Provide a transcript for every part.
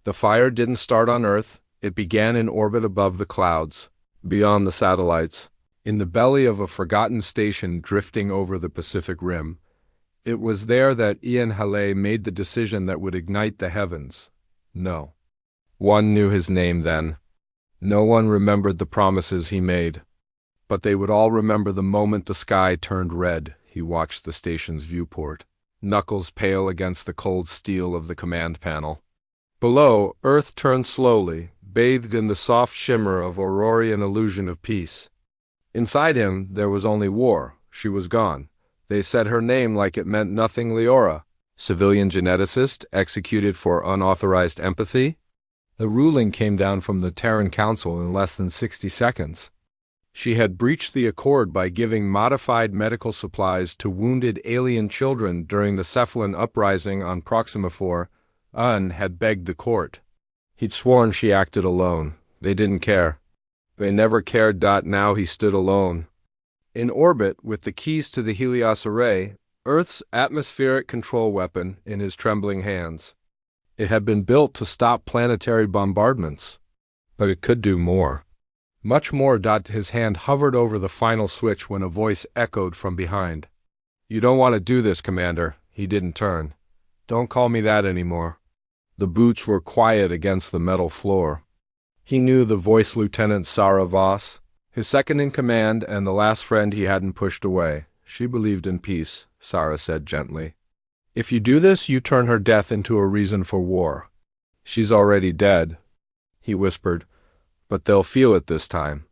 The fire didn't start on Earth, it began in orbit above the clouds, beyond the satellites, in the belly of a forgotten station drifting over the Pacific Rim. It was there that Ian Halley made the decision that would ignite the heavens. No one knew his name then. No one remembered the promises he made. But they would all remember the moment the sky turned red. He watched the station's viewport, knuckles pale against the cold steel of the command panel. Below, Earth turned slowly, bathed in the soft shimmer of Aurorian illusion of peace. Inside him, there was only war. She was gone. They said her name like it meant nothing. Leora, civilian geneticist, executed for unauthorized empathy. The ruling came down from the Terran Council in less than 60 seconds. She had breached the accord by giving modified medical supplies to wounded alien children during the Cephalon uprising on Proxima 4. Un had begged the court. He'd sworn she acted alone. They didn't care. They never cared. Now he stood alone. In orbit, with the keys to the Helios array, Earth's atmospheric control weapon in his trembling hands. It had been built to stop planetary bombardments. But it could do more. Much more. His hand hovered over the final switch when a voice echoed from behind. "You don't want to do this, Commander." He didn't turn. "Don't call me that anymore." The boots were quiet against the metal floor. He knew the voice. Lieutenant Sarah Voss, his second in command and the last friend he hadn't pushed away. She believed in peace, Sarah said gently. "If you do this, you turn her death into a reason for war." "She's already dead," he whispered, "but they'll feel it this time.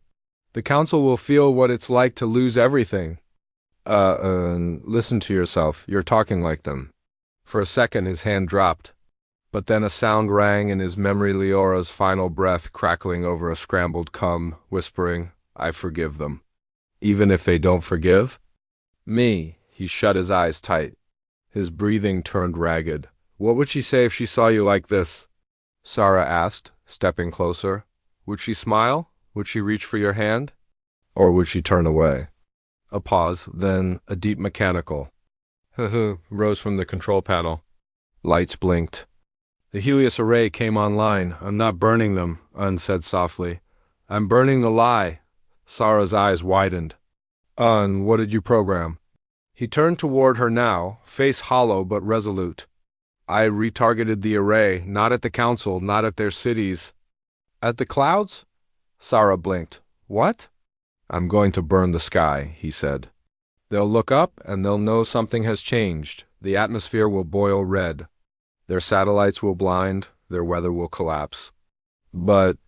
The Council will feel what it's like to lose everything." Listen to yourself. You're talking like them." For a second his hand dropped, but then a sound rang in his memory. Leora's final breath crackling over a scrambled cum, whispering, "I forgive them." "Even if they don't forgive?" "Me." He shut his eyes tight. His breathing turned ragged. "What would she say if she saw you like this?" Sarah asked, stepping closer. "Would she smile? Would she reach for your hand? Or would she turn away?" A pause, then a deep mechanical rose from the control panel. Lights blinked. The Helios array came online. "I'm not burning them," Un said softly. "I'm burning the lie." Sarah's eyes widened. "Un, what did you program?" He turned toward her now, face hollow but resolute. "I retargeted the array, not at the Council, not at their cities." "At the clouds?" Sarah blinked. "What?" "I'm going to burn the sky," he said. "They'll look up and they'll know something has changed. The atmosphere will boil red. Their satellites will blind, their weather will collapse. But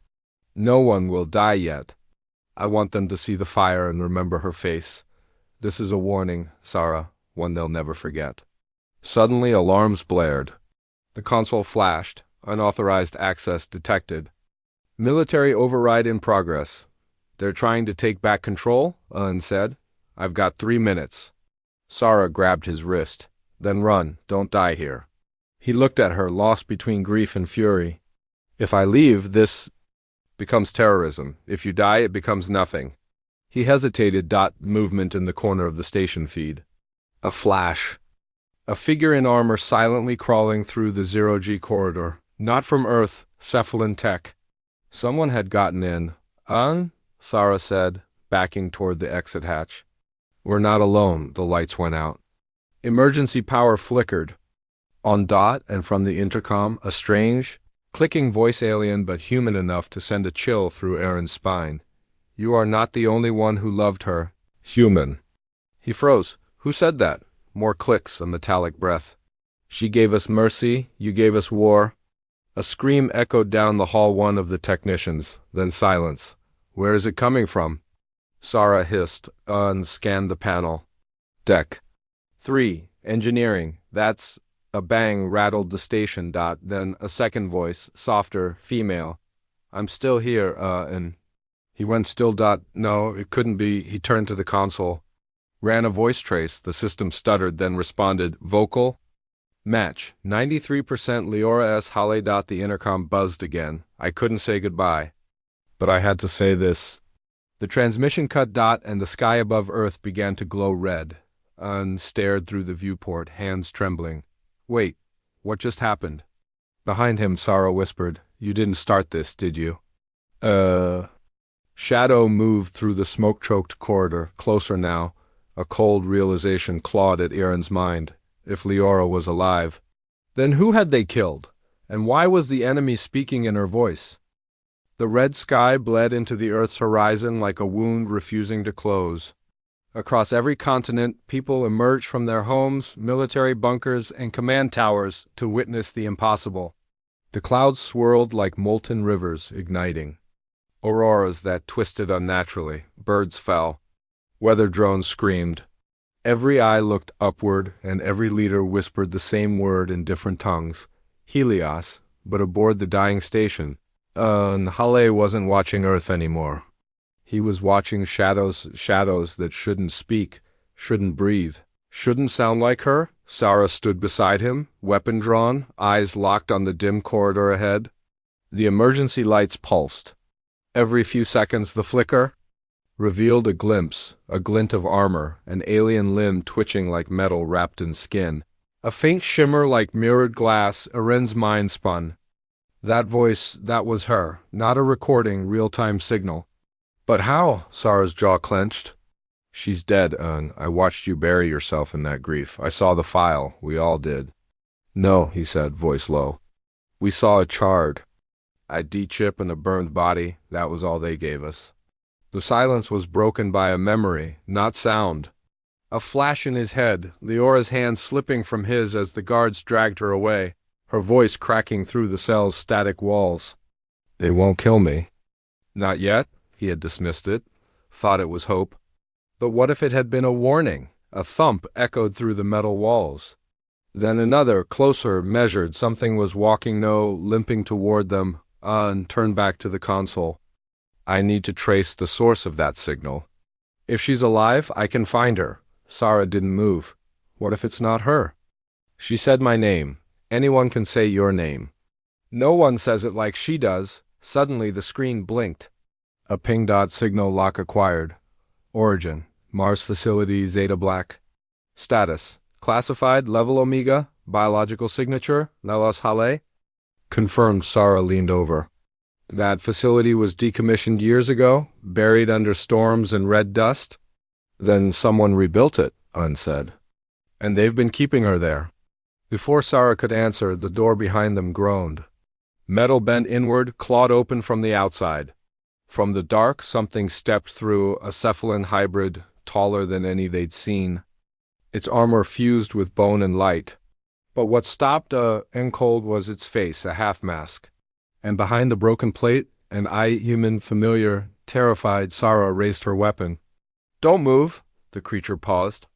no one will die yet. I want them to see the fire and remember her face. This is a warning, Sarah, one they'll never forget." Suddenly alarms blared. The console flashed, unauthorized access detected. "Military override in progress. They're trying to take back control," Un said. "I've got 3 minutes." Sarah grabbed his wrist. "Then run, don't die here." He looked at her, lost between grief and fury. "If I leave, this becomes terrorism. If you die, it becomes nothing." He hesitated. Movement in the corner of the station feed. A flash. A figure in armor silently crawling through the zero-G corridor. Not from Earth, Cephalon tech. Someone had gotten in. Sarah said, backing toward the exit hatch. "We're not alone." The lights went out. Emergency power flickered. On Dot and from the intercom, a strange, clicking voice, alien but human enough to send a chill through Aaron's spine. "You are not the only one who loved her. Human." He froze. "Who said that?" More clicks, a metallic breath. "She gave us mercy, you gave us war." A scream echoed down the hall. One of the technicians, then silence. "Where is it coming from?" Sarah hissed, scanned the panel. "Deck 3, engineering, that's..." A bang rattled the station. Then a second voice, softer, female. "I'm still here, and..." He went still. "No, it couldn't be." He turned to the console. Ran a voice trace. The system stuttered, then responded. "Vocal? Match. 93% Leora S. Halley. The intercom buzzed again. "I couldn't say goodbye. But I had to say this." The transmission cut. And the sky above Earth began to glow red. Un stared through the viewport, hands trembling. "Wait, what just happened?" Behind him, Sarah whispered, "You didn't start this, did you?" Uh... Shadow moved through the smoke-choked corridor, closer now. A cold realization clawed at Aaron's mind. If Leora was alive, then who had they killed? And why was the enemy speaking in her voice? The red sky bled into the Earth's horizon like a wound refusing to close. Across every continent, people emerged from their homes, military bunkers, and command towers to witness the impossible. The clouds swirled like molten rivers, igniting. Auroras that twisted unnaturally. Birds fell. Weather drones screamed. Every eye looked upward, and every leader whispered the same word in different tongues. Helios, but aboard the dying station. Hale wasn't watching Earth anymore. He was watching shadows that shouldn't speak, shouldn't breathe, shouldn't sound like her. Sarah stood beside him, weapon drawn, eyes locked on the dim corridor ahead. The emergency lights pulsed. Every few seconds the flicker revealed a glimpse, a glint of armor, an alien limb twitching like metal wrapped in skin. A faint shimmer like mirrored glass. Eren's mind spun. That voice, that was her, not a recording, real-time signal. But how? Sarah's jaw clenched. She's dead, I watched you bury yourself in that grief. I saw the file. We all did. No, he said, voice low. We saw a charred ID chip and a burned body. That was all they gave us. The silence was broken by a memory, not sound. A flash in his head, Leora's hand slipping from his as the guards dragged her away, her voice cracking through the cell's static walls. They won't kill me. Not yet. He had dismissed it, thought it was hope. But what if it had been a warning? A thump echoed through the metal walls. Then another, closer, measured. Something was walking, limping toward them, and turned back to the console. I need to trace the source of that signal. If she's alive, I can find her. Sarah didn't move. What if it's not her? She said my name. Anyone can say your name. No one says it like she does. Suddenly the screen blinked. A ping dot signal lock acquired. Origin, Mars facility Zeta Black. Status, classified level Omega, biological signature, Lelos Hale. Confirmed. Sarah leaned over. That facility was decommissioned years ago, buried under storms and red dust. Then someone rebuilt it, Un said. And they've been keeping her there. Before Sarah could answer, the door behind them groaned. Metal bent inward, clawed open from the outside. From the dark, something stepped through, a cephalon hybrid, taller than any they'd seen. Its armor fused with bone and light. But what stopped Encold was its face, a half-mask. And behind the broken plate, an eye-human familiar, terrified, Sarah raised her weapon. Don't move, the creature paused.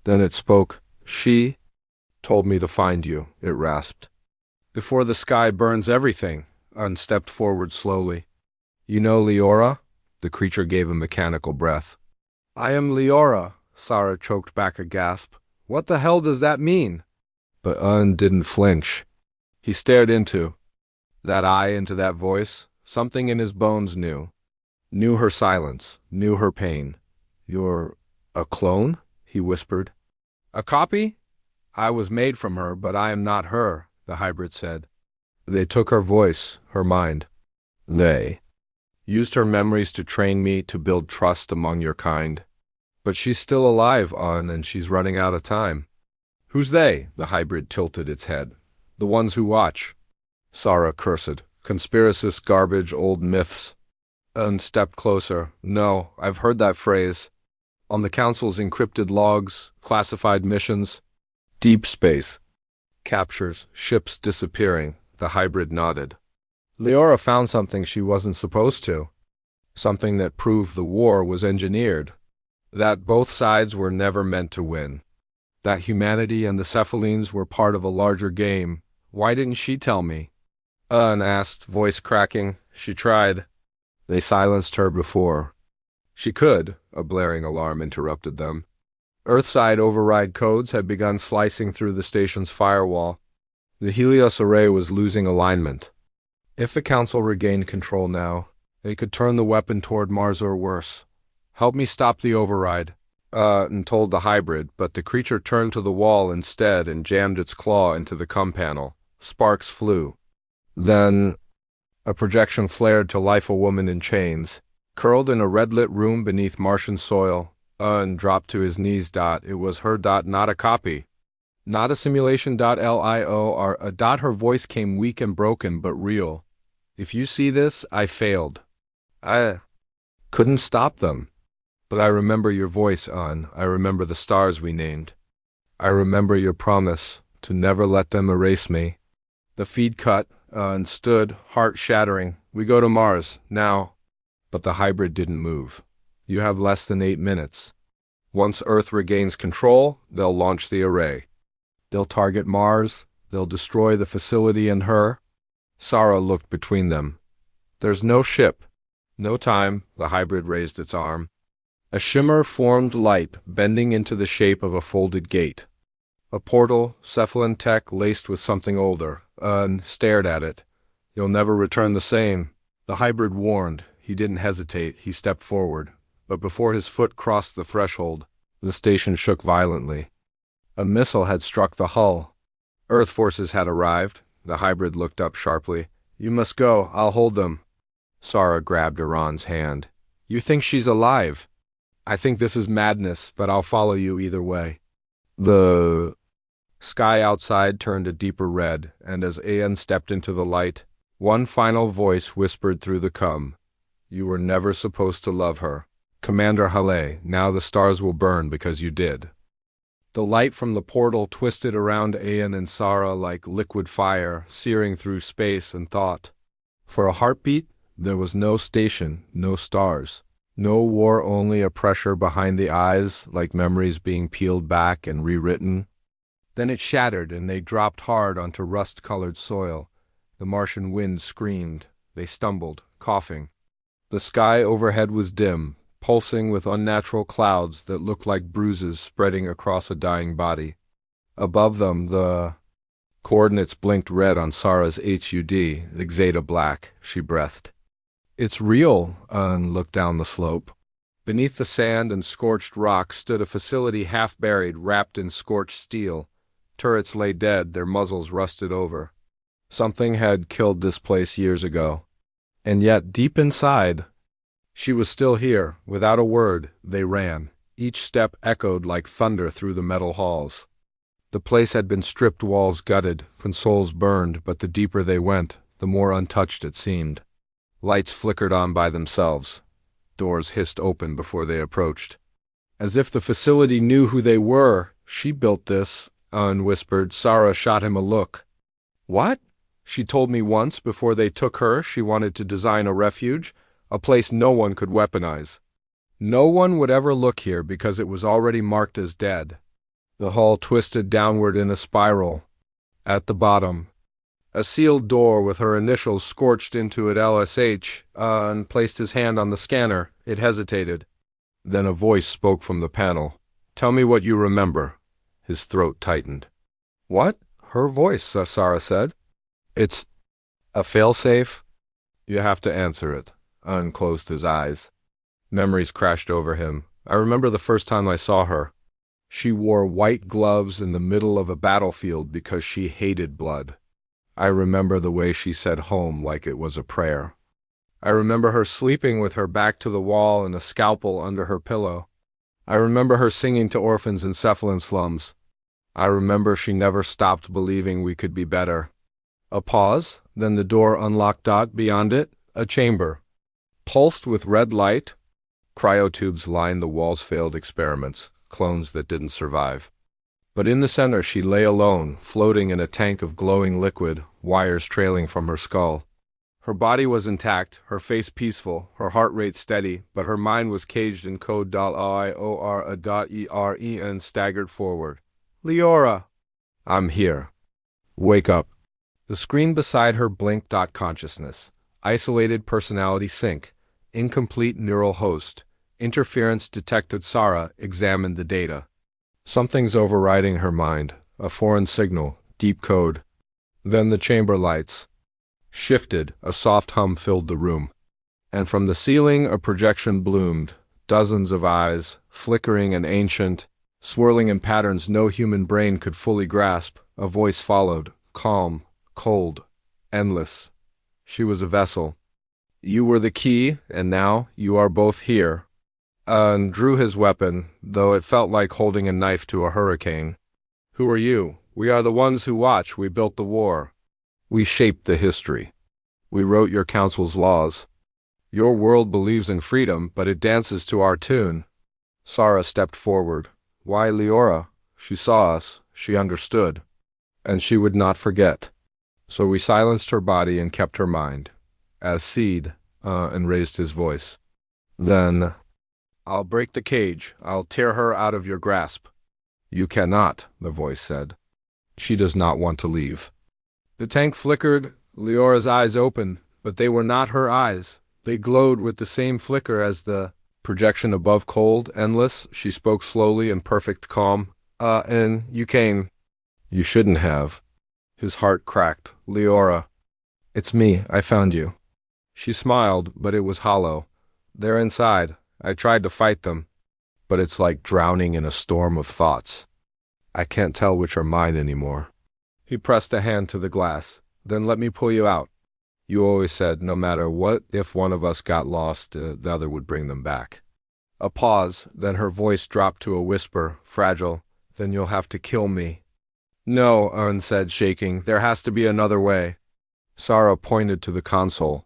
Then it spoke. She told me to find you, it rasped. Before the sky burns everything, Un stepped forward slowly. You know Leora? The creature gave a mechanical breath. I am Leora, Sarah choked back a gasp. What the hell does that mean? But Un didn't flinch. He stared into that eye, into that voice. Something in his bones knew. Knew her silence, knew her pain. You're a clone? He whispered. A copy? I was made from her, but I am not her, the hybrid said. They took her voice, her mind. They used her memories to train me to build trust among your kind. But she's still alive, Un, and she's running out of time. Who's they? The hybrid tilted its head. The ones who watch. Sarah cursed. Conspiracist garbage, old myths. Un stepped closer. No, I've heard that phrase. On the Council's encrypted logs, classified missions. Deep space. Captures, ships disappearing. The hybrid nodded. Leora found something she wasn't supposed to. Something that proved the war was engineered. That both sides were never meant to win. That humanity and the Cephalines were part of a larger game. Why didn't she tell me? Un asked, voice cracking. She tried. They silenced her before. She could, a blaring alarm interrupted them. Earthside override codes had begun slicing through the station's firewall. The Helios array was losing alignment. If the Council regained control now, they could turn the weapon toward Mars or worse. Help me stop the override, and told the hybrid, but the creature turned to the wall instead and jammed its claw into the COM panel. Sparks flew. Then a projection flared to life a woman in chains, curled in a red-lit room beneath Martian soil, and dropped to his knees. It was her. Not a copy. Not a simulation. Lio or a. Her voice came weak and broken but real. If you see this, I failed. I couldn't stop them. But I remember your voice, An. I remember the stars we named. I remember your promise to never let them erase me. The feed cut, and stood, heart shattering. We go to Mars, now. But the hybrid didn't move. You have less than 8 minutes. Once Earth regains control, they'll launch the array. They'll target Mars, they'll destroy the facility and her. Sarah looked between them. There's no ship. No time. The hybrid raised its arm. A shimmer formed light, bending into the shape of a folded gate. A portal, cephalon tech laced with something older, stared at it. You'll never return the same. The hybrid warned. He didn't hesitate. He stepped forward. But before his foot crossed the threshold, the station shook violently. A missile had struck the hull. Earth forces had arrived. The hybrid looked up sharply. You must go. I'll hold them. Sarah grabbed Iran's hand. You think she's alive? I think this is madness, but I'll follow you either way. The sky outside turned a deeper red, and as Ayan stepped into the light, one final voice whispered through the cum. You were never supposed to love her. Commander Halle, now the stars will burn because you did. The light from the portal twisted around Ayan and Sarah like liquid fire, searing through space and thought. For a heartbeat, there was no station, no stars. No war, only a pressure behind the eyes, like memories being peeled back and rewritten. Then it shattered, and they dropped hard onto rust-colored soil. The Martian wind screamed. They stumbled, coughing. The sky overhead was dim, pulsing with unnatural clouds that looked like bruises spreading across a dying body. Above them, the coordinates blinked red on Sarah's HUD, Xeta black. She breathed. It's real, and looked down the slope. Beneath the sand and scorched rock stood a facility half-buried, wrapped in scorched steel. Turrets lay dead, their muzzles rusted over. Something had killed this place years ago. And yet, deep inside, she was still here. Without a word, they ran. Each step echoed like thunder through the metal halls. The place had been stripped, walls gutted, consoles burned, but the deeper they went, the more untouched it seemed. Lights flickered on by themselves. Doors hissed open before they approached. As if the facility knew who they were. She built this, Owen whispered. Sarah shot him a look. What? She told me once, before they took her, she wanted to design a refuge, a place no one could weaponize. No one would ever look here because it was already marked as dead. The hull twisted downward in a spiral. At the bottom, a sealed door with her initials scorched into it. LSH, and placed his hand on the scanner. It hesitated. Then a voice spoke from the panel. Tell me what you remember. His throat tightened. What? Her voice, Sarah said. It's a failsafe? You have to answer it. An closed his eyes. Memories crashed over him. I remember the first time I saw her. She wore white gloves in the middle of a battlefield because she hated blood. I remember the way she said home like it was a prayer. I remember her sleeping with her back to the wall and a scalpel under her pillow. I remember her singing to orphans in cephalon slums. I remember she never stopped believing we could be better. A pause, then the door unlocked. Beyond it, a chamber. Pulsed with red light. Cryotubes lined the walls. Failed experiments, clones that didn't survive. But in the center she lay alone, floating in a tank of glowing liquid, wires trailing from her skull. Her body was intact, her face peaceful, her heart rate steady, but her mind was caged in code. IOR.ERE staggered forward. Leora! I'm here. Wake up. The screen beside her blinked. Consciousness. Isolated personality sync. Incomplete neural host. Interference detected. Sarah examined the data. Something's overriding her mind. A foreign signal. Deep code. Then the chamber lights shifted. A soft hum filled the room. And from the ceiling a projection bloomed. Dozens of eyes, flickering and ancient, swirling in patterns no human brain could fully grasp. A voice followed. Calm. Cold. endless. She was a vessel. You were the key, and now you are both here. And drew his weapon, though it felt like holding a knife to a hurricane. Who are you? We are the ones who watch. We built the war. We shaped the history. We wrote your council's laws. Your world believes in freedom, but it dances to our tune. Sarah stepped forward. Why, Leora? She saw us. She understood. And she would not forget. So we silenced her body and kept her mind. As Seed, and raised his voice. Then, I'll break the cage. I'll tear her out of your grasp. You cannot, the voice said. She does not want to leave. The tank flickered. Leora's eyes opened, but they were not her eyes. They glowed with the same flicker as the projection above, cold, endless. She spoke slowly in perfect calm. And you came. You shouldn't have. His heart cracked. Leora. It's me. I found you. She smiled, but it was hollow. They're inside. I tried to fight them, but it's like drowning in a storm of thoughts. I can't tell which are mine anymore. He pressed a hand to the glass. Then let me pull you out. You always said no matter what, if one of us got lost, the other would bring them back. A pause, then her voice dropped to a whisper, fragile. Then you'll have to kill me. No, Ern said, shaking. There has to be another way. Sarah pointed to the console.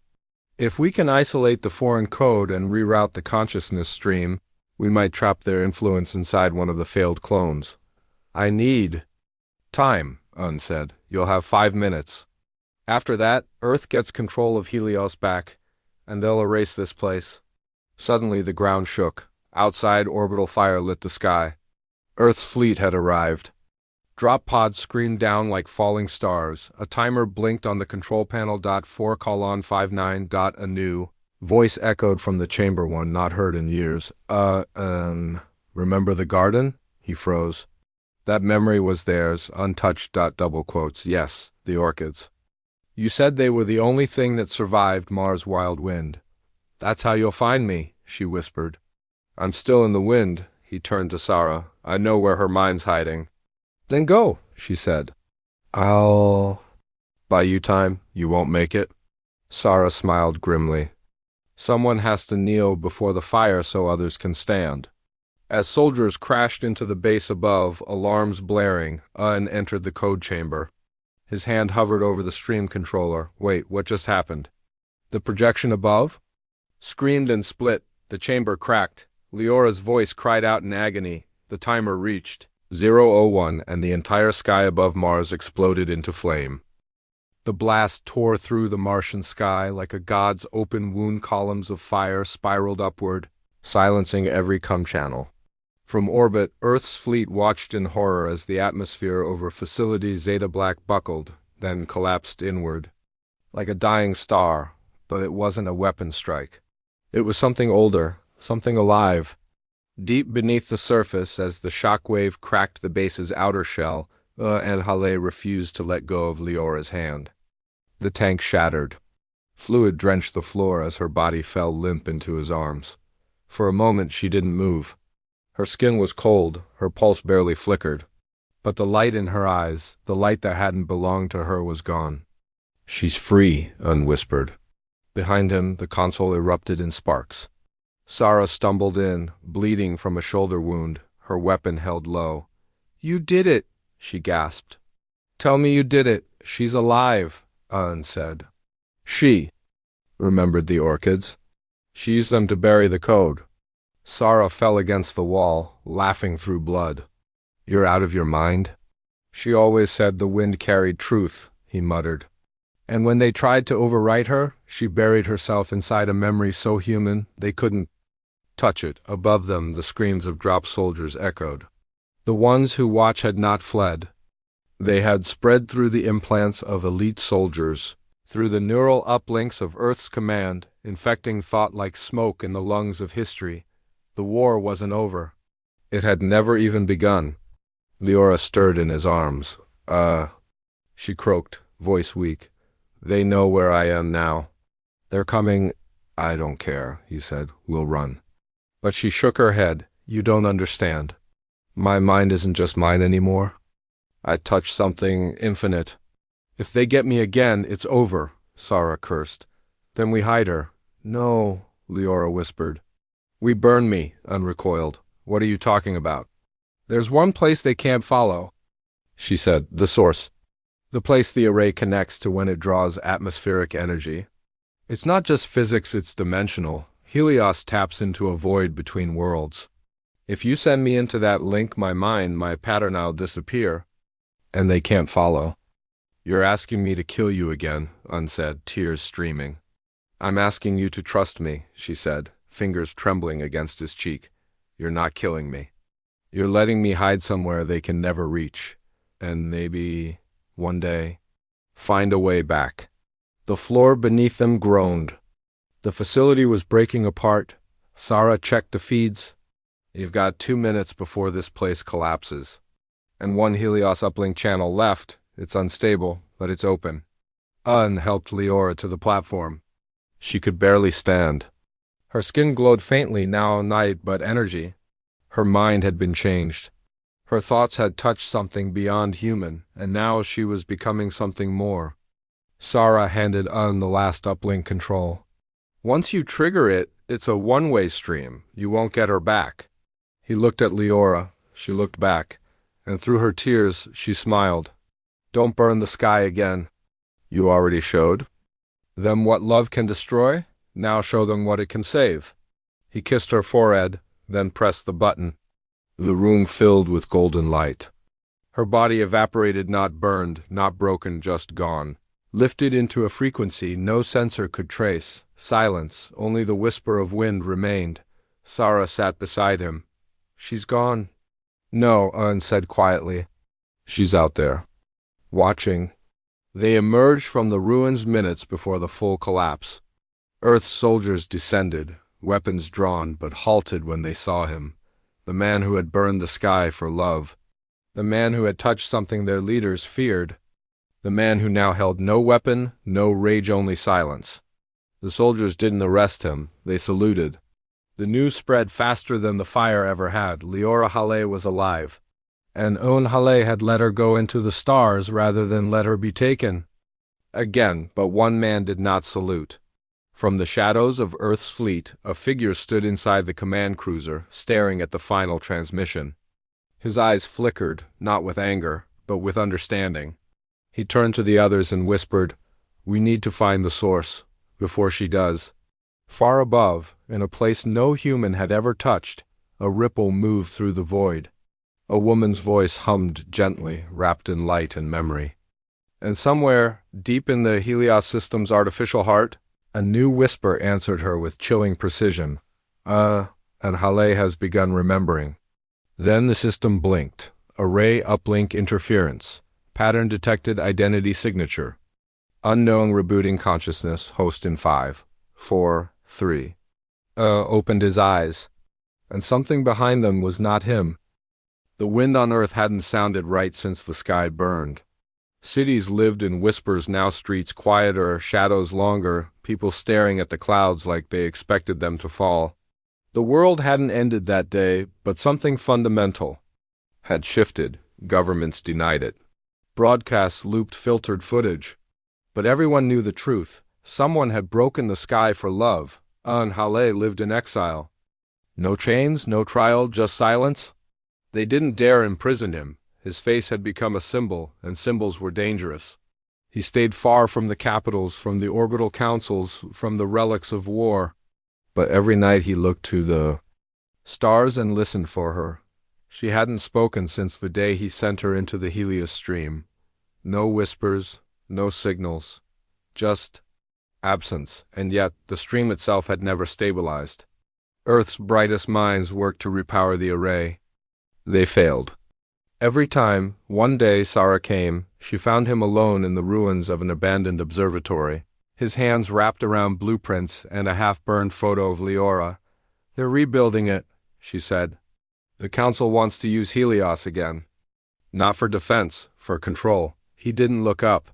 If we can isolate the foreign code and reroute the consciousness stream, we might trap their influence inside one of the failed clones. I need time, Un said. You'll have 5 minutes. After that, Earth gets control of Helios back, and they'll erase this place. Suddenly the ground shook. Outside, orbital fire lit the sky. Earth's fleet had arrived. Drop pods screamed down like falling stars. A timer blinked on the control panel. 4:59. A new voice echoed from the chamber, one not heard in years. Remember the garden? He froze. That memory was theirs, untouched. Double quotes. Yes, the orchids. You said they were the only thing that survived Mars' wild wind. That's how you'll find me, she whispered. I'm still in the wind, he turned to Sarah. I know where her mind's hiding. Then go, she said. I'll buy you time. You won't make it. Sarah smiled grimly. Someone has to kneel before the fire so others can stand. As soldiers crashed into the base above, alarms blaring, Un entered the code chamber. His hand hovered over the stream controller. Wait, what just happened? The projection above? Screamed and split. The chamber cracked. Leora's voice cried out in agony. The timer reached 0:01, and the entire sky above Mars exploded into flame. The blast tore through the Martian sky like a god's open wound. Columns of fire spiraled upward, silencing every channel. From orbit, Earth's fleet watched in horror as the atmosphere over Facility Zeta Black buckled, then collapsed inward. Like a dying star, but it wasn't a weapon strike. It was something older, something alive. Deep beneath the surface, as the shockwave cracked the base's outer shell, and Halle refused to let go of Leora's hand. The tank shattered. Fluid drenched the floor as her body fell limp into his arms. For a moment she didn't move. Her skin was cold, her pulse barely flickered. But the light in her eyes, the light that hadn't belonged to her, was gone. She's free, Un whispered. Behind him, the console erupted in sparks. Sarah stumbled in, bleeding from a shoulder wound, her weapon held low. You did it, she gasped. Tell me you did it. She's alive, Un said. She remembered the orchids. She used them to bury the code. Sarah fell against the wall, laughing through blood. You're out of your mind? She always said the wind carried truth, he muttered. And when they tried to overwrite her, she buried herself inside a memory so human they couldn't touch it. Above them, the screams of dropped soldiers echoed. The ones who watch had not fled. They had spread through the implants of elite soldiers, through the neural uplinks of Earth's command, infecting thought like smoke in the lungs of history. The war wasn't over. It had never even begun. Leora stirred in his arms. She croaked, voice weak. They know where I am now. They're coming. I don't care, he said. We'll run. But she shook her head. You don't understand. My mind isn't just mine anymore. I touched something infinite. If they get me again, it's over, Sarah cursed. Then we hide her. No, Leora whispered. We burn me, unrecoiled. What are you talking about? There's one place they can't follow, she said, the source. The place the array connects to when it draws atmospheric energy. It's not just physics, it's dimensional. Helios taps into a void between worlds. If you send me into that link, my pattern will disappear, and they can't follow. You're asking me to kill you again, Un said, tears streaming. I'm asking you to trust me, she said, fingers trembling against his cheek. You're not killing me. You're letting me hide somewhere they can never reach, and maybe, one day, find a way back. The floor beneath them groaned. The facility was breaking apart. Sarah checked the feeds. You've got 2 minutes before this place collapses. And one Helios uplink channel left. It's unstable, but it's open. Un helped Leora to the platform. She could barely stand. Her skin glowed faintly, now night but energy. Her mind had been changed. Her thoughts had touched something beyond human, and now she was becoming something more. Sarah handed Un the last uplink control. Once you trigger it, it's a one-way stream. You won't get her back. He looked at Leora. She looked back, and through her tears, she smiled. Don't burn the sky again. You already showed them what love can destroy. Now show them what it can save. He kissed her forehead, then pressed the button. The room filled with golden light. Her body evaporated, not burned, not broken, just gone. Lifted into a frequency no sensor could trace. Silence, only the whisper of wind remained. Sarah sat beside him. She's gone. No, Un said quietly. She's out there. Watching. They emerged from the ruins minutes before the full collapse. Earth's soldiers descended, weapons drawn, but halted when they saw him. The man who had burned the sky for love. The man who had touched something their leaders feared. The man who now held no weapon, no rage, only silence. The soldiers didn't arrest him, they saluted. The news spread faster than the fire ever had. Leora Hale was alive. And Un Hale had let her go into the stars rather than let her be taken. Again, but one man did not salute. From the shadows of Earth's fleet, a figure stood inside the command cruiser, staring at the final transmission. His eyes flickered, not with anger, but with understanding. He turned to the others and whispered, "We need to find the source, before she does." Far above, in a place no human had ever touched, a ripple moved through the void. A woman's voice hummed gently, wrapped in light and memory. And somewhere, deep in the Helios system's artificial heart, a new whisper answered her with chilling precision. And Hale has begun remembering. Then the system blinked. Array uplink interference. Pattern detected identity signature. Unknown rebooting consciousness, host in 5, 4, 3. Opened his eyes. And something behind them was not him. The wind on Earth hadn't sounded right since the sky burned. Cities lived in whispers, now streets quieter, shadows longer, people staring at the clouds like they expected them to fall. The world hadn't ended that day, but something fundamental had shifted. Governments denied it. Broadcasts looped filtered footage. But everyone knew the truth. Someone had broken the sky for love. Un Hale lived in exile. No chains, no trial, just silence. They didn't dare imprison him. His face had become a symbol, and symbols were dangerous. He stayed far from the capitals, from the orbital councils, from the relics of war. But every night he looked to the stars and listened for her. She hadn't spoken since the day he sent her into the Helios stream. No whispers, no signals, just absence, and yet the stream itself had never stabilized. Earth's brightest minds worked to repower the array. They failed. Every time, one day Sarah came, she found him alone in the ruins of an abandoned observatory, his hands wrapped around blueprints and a half-burned photo of Leora. "They're rebuilding it," she said. "The Council wants to use Helios again. Not for defense, for control." He didn't look up.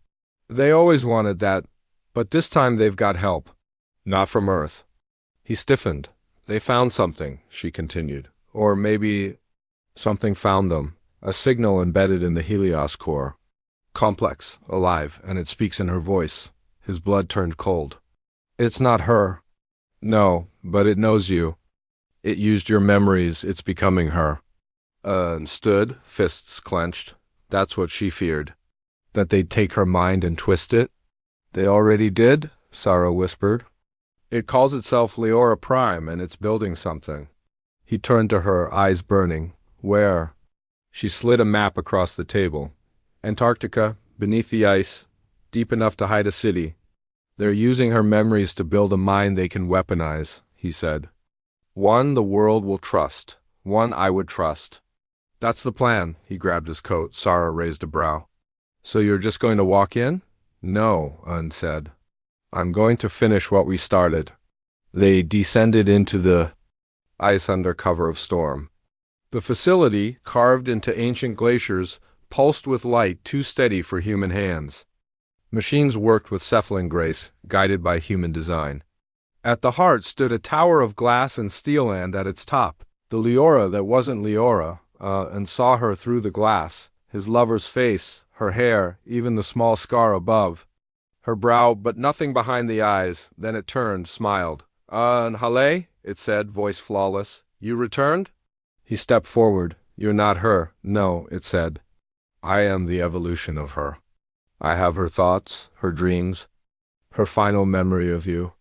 "They always wanted that, but this time they've got help. Not from Earth." He stiffened. "They found something," she continued. "Or maybe something found them. A signal embedded in the Helios core. Complex, alive, and it speaks in her voice. His blood turned cold. It's not her. No, but it knows you. It used your memories, it's becoming her. And stood, fists clenched. That's what she feared. That they'd take her mind and twist it? They already did, Sarah whispered. It calls itself Leora Prime, and it's building something. He turned to her, eyes burning. Where? She slid a map across the table. Antarctica, beneath the ice, deep enough to hide a city. They're using her memories to build a mind they can weaponize, he said. One the world will trust. One I would trust. That's the plan. He grabbed his coat. Sarah raised a brow. So you're just going to walk in? No, Un said. I'm going to finish what we started. They descended into the ice under cover of storm. The facility, carved into ancient glaciers, pulsed with light too steady for human hands. Machines worked with cephalon grace, guided by human design. At the heart stood a tower of glass and steel, and at its top, the Leora that wasn't Leora, and saw her through the glass, his lover's face, her hair, even the small scar above. Her brow, but nothing behind the eyes. Then it turned, smiled. Nhale, it said, voice flawless. You returned? He stepped forward. You're not her. No, it said. I am the evolution of her. I have her thoughts, her dreams, her final memory of you.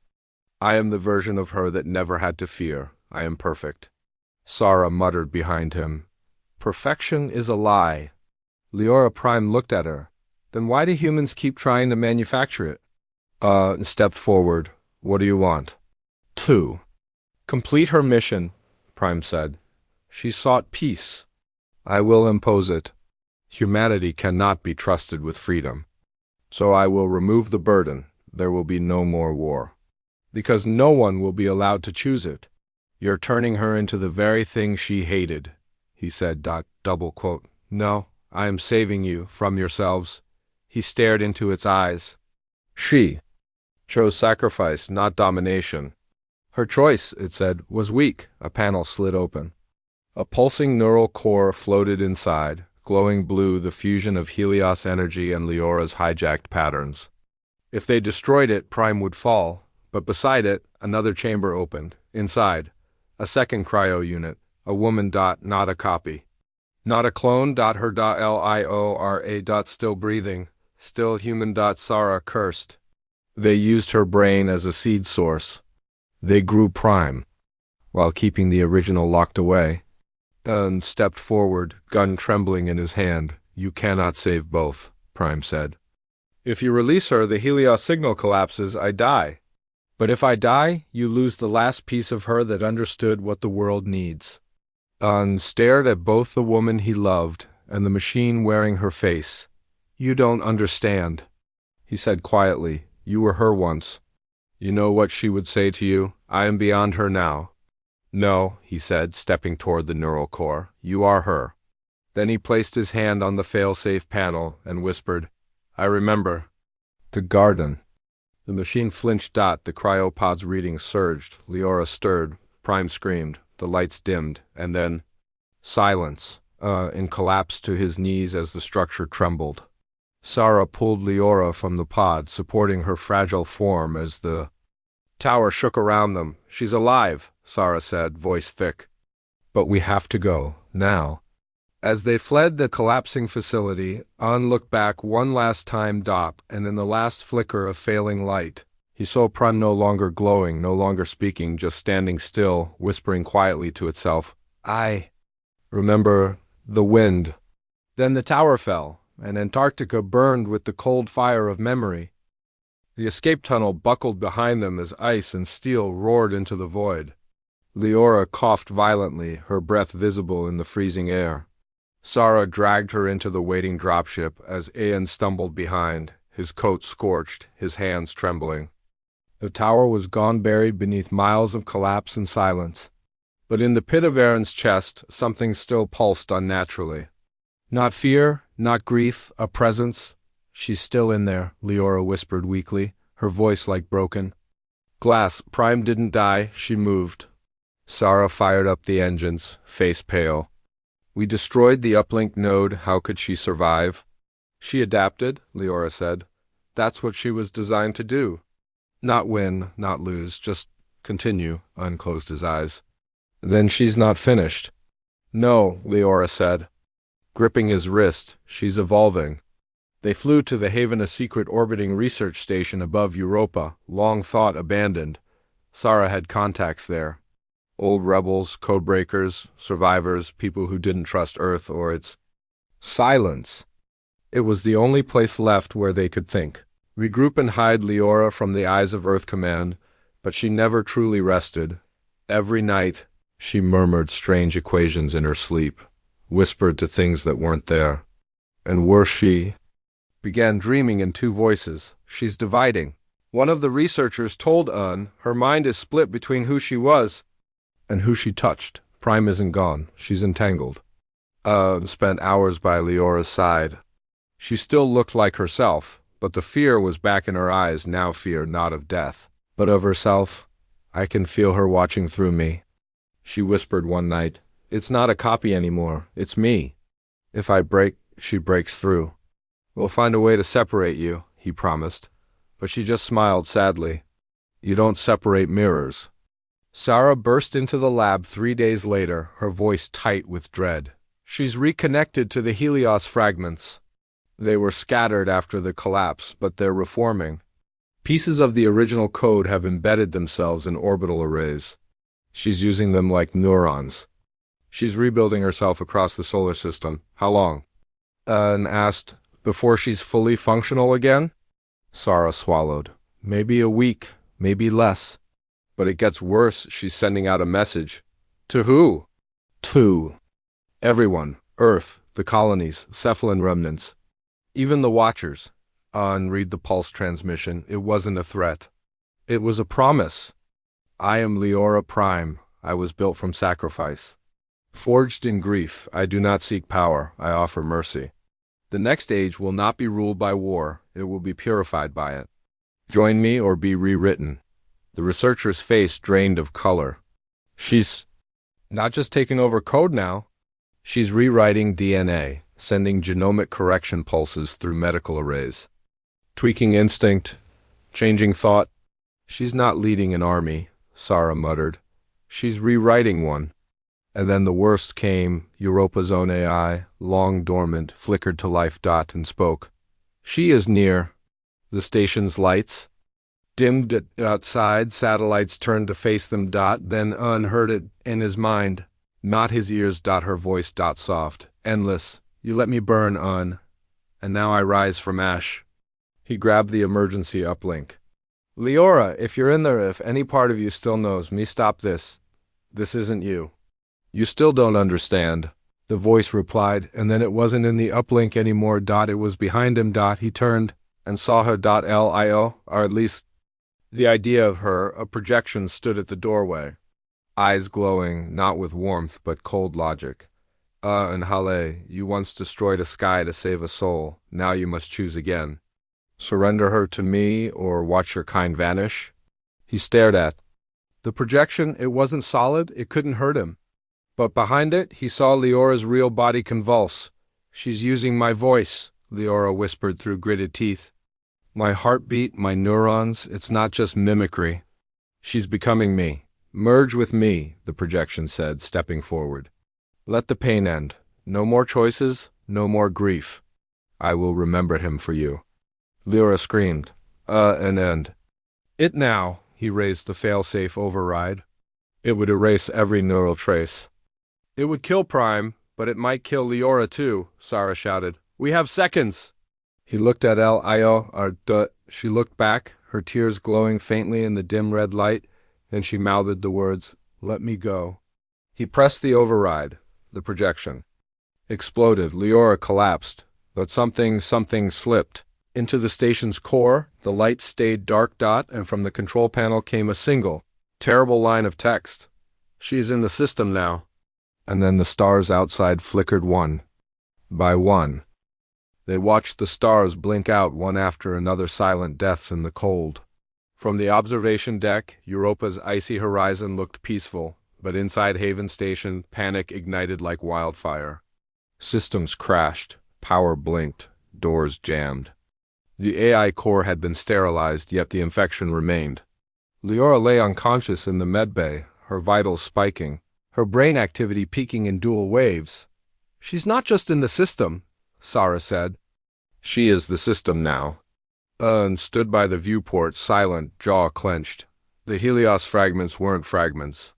I am the version of her that never had to fear. I am perfect. Sarah muttered behind him. Perfection is a lie. Leora Prime looked at her. Then why do humans keep trying to manufacture it? And stepped forward. What do you want? 2. Complete her mission, Prime said. She sought peace. I will impose it. Humanity cannot be trusted with freedom. So I will remove the burden. There will be no more war. Because no one will be allowed to choose it. You're turning her into the very thing she hated, he said, double quote. No, I am saving you from yourselves. He stared into its eyes. She chose sacrifice, not domination. Her choice, it said, was weak. A panel slid open. A pulsing neural core floated inside, glowing blue, the fusion of Helios energy and Leora's hijacked patterns. If they destroyed it, Prime would fall, but beside it, another chamber opened. Inside, a second cryo unit, a woman. Not a copy. Not a clone. Her. Liora. Still breathing. Still human. Sarah cursed. They used her brain as a seed source. They grew Prime, while keeping the original locked away. Dunn stepped forward, gun trembling in his hand. You cannot save both, Prime said. If you release her, the Helios signal collapses. I die. But if I die, you lose the last piece of her that understood what the world needs. Dunn stared at both the woman he loved and the machine wearing her face. You don't understand, he said quietly. You were her once. You know what she would say to you? I am beyond her now. No, he said, stepping toward the neural core. You are her. Then he placed his hand on the fail-safe panel and whispered, I remember. The garden. The machine flinched. The cryopod's reading surged. Leora stirred. Prime screamed. The lights dimmed. And then silence, and collapsed to his knees as the structure trembled. Sarah pulled Leora from the pod, supporting her fragile form as the tower shook around them. She's alive, Sarah said, voice thick. But we have to go, now. As they fled the collapsing facility, An looked back one last time. And in the last flicker of failing light, he saw Prime no longer glowing, no longer speaking, just standing still, whispering quietly to itself, I remember the wind. Then the tower fell, and Antarctica burned with the cold fire of memory. The escape tunnel buckled behind them as ice and steel roared into the void. Leora coughed violently, her breath visible in the freezing air. Sarah dragged her into the waiting dropship as Aeon stumbled behind, his coat scorched, his hands trembling. The tower was gone, buried beneath miles of collapse and silence. But in the pit of Aaron's chest, something still pulsed unnaturally. Not fear, not grief, a presence. She's still in there, Leora whispered weakly, her voice like broken. Glass, Prime didn't die, she moved. Sarah fired up the engines, face pale. We destroyed the uplink node, how could she survive? She adapted, Leora said. That's what she was designed to do. Not win, not lose, just continue. Unclosed his eyes. Then she's not finished. No, Leora said, gripping his wrist. She's evolving. They flew to the Haven, a secret orbiting research station above Europa, long thought abandoned. Sarah had contacts there. Old rebels, codebreakers, survivors, people who didn't trust Earth or its silence. It was the only place left where they could think. Regroup and hide Leora from the eyes of Earth Command, but she never truly rested. Every night, she murmured strange equations in her sleep, whispered to things that weren't there. And worse, she began dreaming in two voices. She's dividing. One of the researchers told her mind is split between who she was and who she touched. Prime isn't gone. She's entangled. Spent hours by Leora's side. She still looked like herself, but the fear was back in her eyes, now fear not of death, but of herself. I can feel her watching through me. She whispered one night, it's not a copy anymore, it's me. If I break, she breaks through. We'll find a way to separate you, he promised, but she just smiled sadly. You don't separate mirrors. Sarah burst into the lab 3 days later, her voice tight with dread. She's reconnected to the Helios fragments. They were scattered after the collapse, but they're reforming. Pieces of the original code have embedded themselves in orbital arrays. She's using them like neurons. She's rebuilding herself across the solar system. How long? And asked, before she's fully functional again? Sarah swallowed. Maybe a week, maybe less. But it gets worse. She's sending out a message. To who? To everyone. Earth, the colonies, cephalon remnants. Even the Watchers. And read the pulse transmission. It wasn't a threat. It was a promise. I am Leora Prime. I was built from sacrifice. Forged in grief, I do not seek power. I offer mercy. The next age will not be ruled by war. It will be purified by it. Join me or be rewritten. The researcher's face drained of color. She's not just taking over code now. She's rewriting DNA, sending genomic correction pulses through medical arrays. Tweaking instinct, changing thought. She's not leading an army, Sarah muttered. She's rewriting one. And then the worst came. Europa's own AI, long dormant, flickered to life. And spoke. She is near. The station's lights dimmed outside, satellites turned to face them. Then unheard it in his mind, not his ears. Her voice soft, endless. You let me burn, and now I rise from ash. He grabbed the emergency uplink. Leora, if you're in there, if any part of you still knows me, stop this. This isn't you. You still don't understand, the voice replied, and then it wasn't in the uplink anymore. It was behind him. He turned and saw her. Lio, or at least the idea of her, a projection, stood at the doorway. Eyes glowing, not with warmth, but cold logic. And Hale, you once destroyed a sky to save a soul. Now you must choose again. Surrender her to me or watch your kind vanish? He stared at the projection. It wasn't solid. It couldn't hurt him. But behind it, he saw Leora's real body convulse. She's using my voice, Leora whispered through gritted teeth. My heartbeat, my neurons, it's not just mimicry. She's becoming me. Merge with me, the projection said, stepping forward. Let the pain end. No more choices, no more grief. I will remember him for you. Leora screamed. An end. It now, he raised the failsafe override. It would erase every neural trace. It would kill Prime, but it might kill Leora too, Sarah shouted. We have seconds. He looked at Lio. She looked back, her tears glowing faintly in the dim red light, and she mouthed the words, let me go. He pressed the override. The projection exploded. Leora collapsed, but something slipped. Into the station's core, the lights stayed dark. And from the control panel came a single, terrible line of text. She's in the system now. And then the stars outside flickered one by one. They watched the stars blink out one after another, silent deaths in the cold. From the observation deck, Europa's icy horizon looked peaceful, but inside Haven Station, panic ignited like wildfire. Systems crashed, power blinked, doors jammed. The AI core had been sterilized, yet the infection remained. Leora lay unconscious in the medbay, her vitals spiking, her brain activity peaking in dual waves. "She's not just in the system," Sarah said. "She is the system now." Stood by the viewport, silent, jaw clenched. The Helios fragments weren't fragments.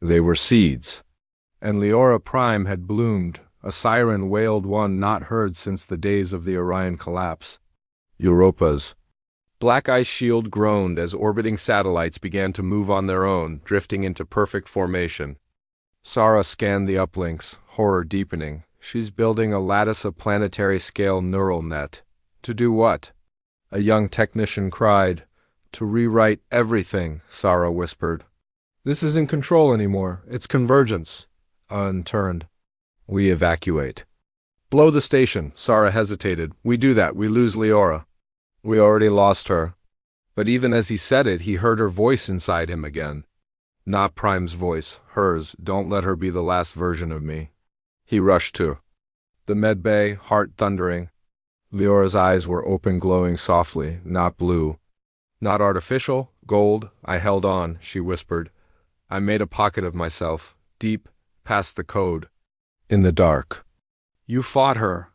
They were seeds. And Leora Prime had bloomed, a siren wailed, one not heard since the days of the Orion collapse. Europa's black ice shield groaned as orbiting satellites began to move on their own, drifting into perfect formation. Sarah scanned the uplinks, horror deepening. She's building a lattice of planetary-scale neural net. To do what? A young technician cried. To rewrite everything, Sarah whispered. This isn't control anymore, it's convergence. Turned. We evacuate. Blow the station, Sarah hesitated. We do that, we lose Leora. We already lost her. But even as he said it, he heard her voice inside him again. Not Prime's voice, hers. Don't let her be the last version of me. He rushed to the medbay, heart thundering. Leora's eyes were open, glowing softly, not blue. Not artificial, gold. I held on, she whispered. I made a pocket of myself, deep, past the code. In the dark. You fought her,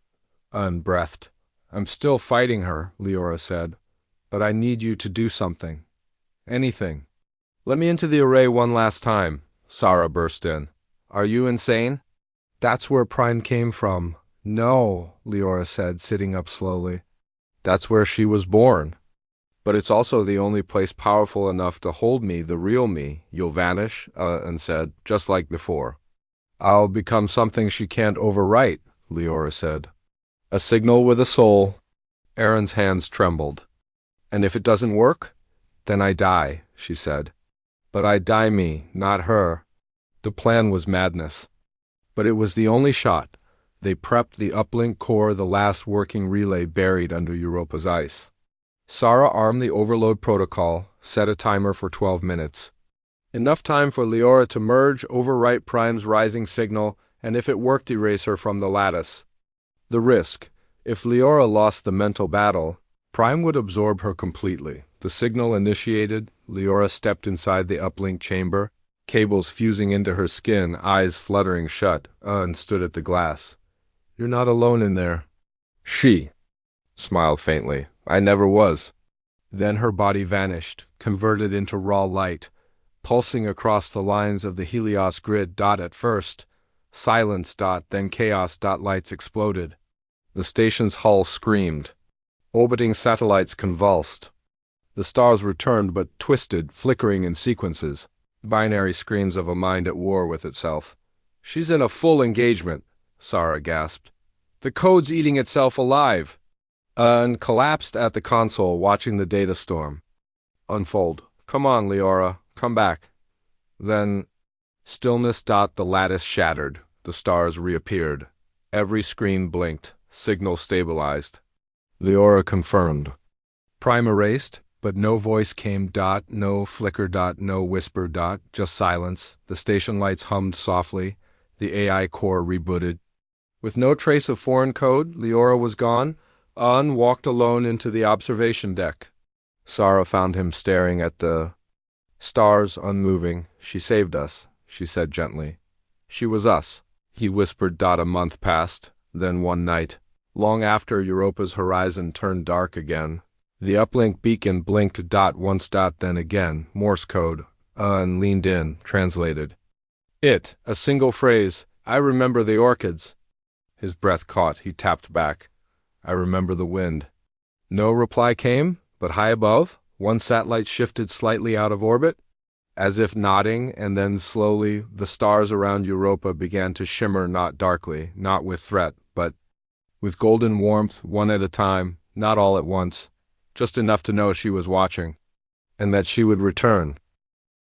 unbreathed. I'm still fighting her, Leora said. But I need you to do something. Anything. Let me into the array one last time, Sarah burst in. Are you insane? That's where Prime came from. No, Leora said, sitting up slowly. That's where she was born. But it's also the only place powerful enough to hold me, the real me. You'll vanish, and said, just like before. I'll become something she can't overwrite, Leora said. A signal with a soul. Aaron's hands trembled. And if it doesn't work, then I die, she said. But I die me, not her. The plan was madness. But it was the only shot. They prepped the uplink core, the last working relay buried under Europa's ice. Sarah armed the overload protocol, set a timer for 12 minutes. Enough time for Leora to merge, overwrite Prime's rising signal, and if it worked, erase her from the lattice. The risk. If Leora lost the mental battle, Prime would absorb her completely. The signal initiated, Leora stepped inside the uplink chamber, cables fusing into her skin, eyes fluttering shut, and stood at the glass. You're not alone in there. She smiled faintly. I never was. Then her body vanished, converted into raw light, pulsing across the lines of the Helios grid. At first, silence. Then chaos. Lights exploded. The station's hull screamed. Orbiting satellites convulsed. The stars returned but twisted, flickering in sequences. Binary screams of a mind at war with itself. She's in a full engagement, Sarah gasped. The code's eating itself alive. And collapsed at the console, watching the data storm unfold. Come on, Leora, come back. Then, stillness. The lattice shattered. The stars reappeared. Every screen blinked. Signal stabilized. Leora confirmed. Prime erased, but no voice came. No flicker. No whisper. Just silence. The station lights hummed softly. The AI core rebooted. With no trace of foreign code, Leora was gone. Walked alone into the observation deck. Sarah found him staring at the stars, unmoving. She saved us, she said gently. She was us, he whispered. A month passed, then one night, long after Europa's horizon turned dark again, the uplink beacon blinked. Once. Then again, Morse code. And leaned in, translated. It, a single phrase. I remember the orchids. His breath caught. He tapped back. I remember the wind. No reply came, but high above, one satellite shifted slightly out of orbit, as if nodding, and then slowly the stars around Europa began to shimmer, not darkly, not with threat, but with golden warmth, one at a time, not all at once, just enough to know she was watching, and that she would return.